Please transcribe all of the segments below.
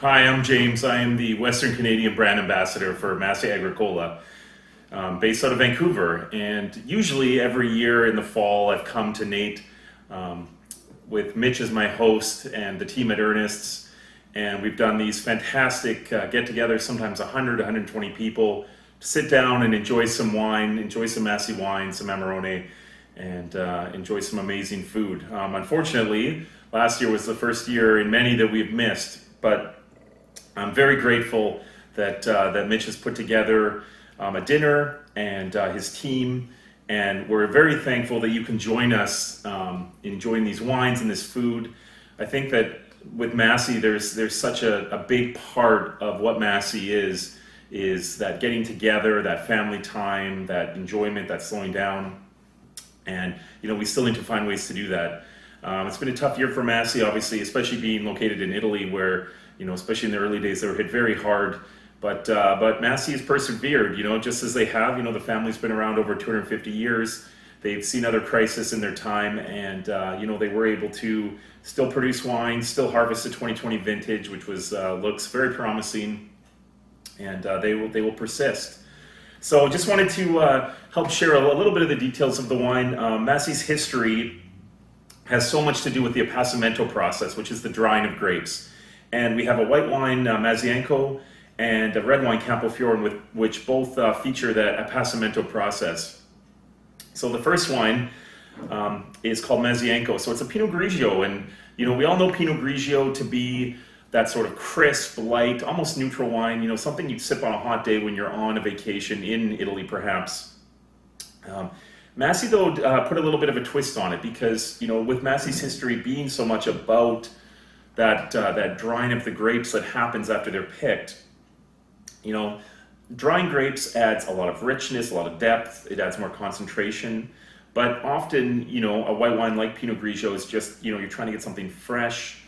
Hi, I'm James. I am the Western Canadian brand ambassador for Masi Agricola, based out of Vancouver. And usually every year in the fall, I've come to NAIT with Mitch as my host and the team at Ernest's. And we've done these fantastic get-togethers, sometimes 100, 120 people, to sit down and enjoy some wine, enjoy some Masi wine, some Amarone, and enjoy some amazing food. Unfortunately, last year was the first year in many that we've missed, but I'm very grateful that Mitch has put together a dinner and his team, and we're very thankful that you can join us in enjoying these wines and this food. I think that with Masi, there's such a big part of what Masi is that getting together, that family time, that enjoyment, that slowing down, and we still need to find ways to do that. It's been a tough year for Masi, obviously, especially being located in Italy, where especially in the early days, they were hit very hard. But Masi has persevered, just as they have. The family's been around over 250 years. They've seen other crises in their time, and they were able to still produce wine, still harvest the 2020 vintage, which looks very promising, and they will persist. So just wanted to help share a little bit of the details of the wine. Masi's history has so much to do with the appassimento process, which is the drying of grapes. And we have a white wine, Masienco, and a red wine, Campofiore, which both feature that appassimento process. So the first wine is called Masienco. So it's a Pinot Grigio, and we all know Pinot Grigio to be that sort of crisp, light, almost neutral wine. Something you'd sip on a hot day when you're on a vacation in Italy, perhaps. Masi, though, put a little bit of a twist on it because, with Masi's history being so much about that drying of the grapes that happens after they're picked, drying grapes adds a lot of richness, a lot of depth. It adds more concentration. But often, a white wine like Pinot Grigio is just, you're trying to get something fresh,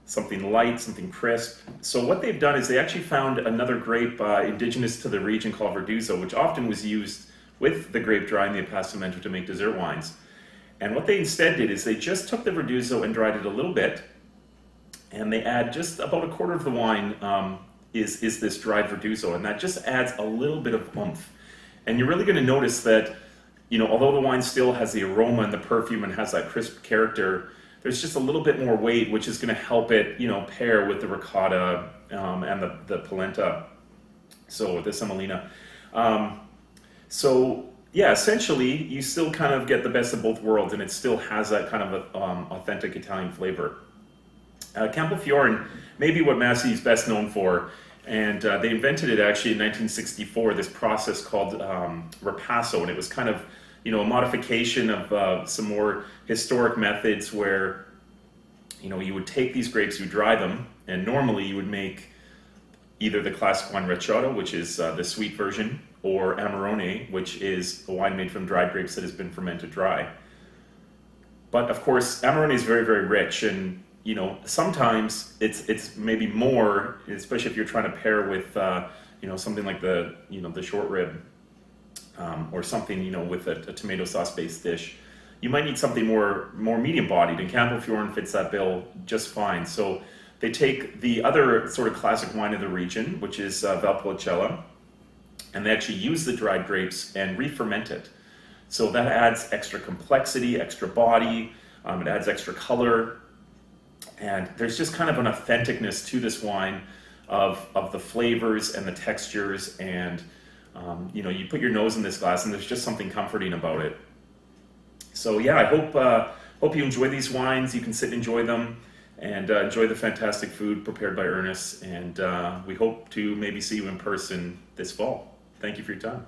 something light, something crisp. So what they've done is they actually found another grape indigenous to the region called Verduzzo, which often was used with the grape drying, the appassimento, to make dessert wines. And what they instead did is they just took the Verduzzo and dried it a little bit, and they add just about a quarter of the wine is this dried Verduzzo, and that just adds a little bit of oomph. And you're really going to notice that, although the wine still has the aroma and the perfume and has that crisp character, there's just a little bit more weight, which is going to help it, pair with the ricotta and the polenta, so the semolina. So yeah, essentially, you still kind of get the best of both worlds, and it still has that kind of authentic Italian flavor. Campofiore may be what Masi is best known for, and they invented it actually in 1964, this process called ripasso, and it was kind of, a modification of some more historic methods where, you would take these grapes, you dry them, and normally you would make either the classic wine recioto, which is the sweet version, or Amarone, which is a wine made from dried grapes that has been fermented dry. But of course, Amarone is very, very rich, and sometimes it's maybe more, especially if you're trying to pair with something like the short rib or something with a tomato sauce based dish. You might need something more medium bodied, and Campofiore fits that bill just fine. So they take the other sort of classic wine of the region, which is Valpolicella, and they actually use the dried grapes and re-ferment it. So that adds extra complexity, extra body, it adds extra color. And there's just kind of an authenticness to this wine of the flavors and the textures, and you put your nose in this glass and there's just something comforting about it. So yeah, I hope you enjoy these wines. You can sit and enjoy them and enjoy the fantastic food prepared by Ernest, and we hope to maybe see you in person this fall. Thank you for your time.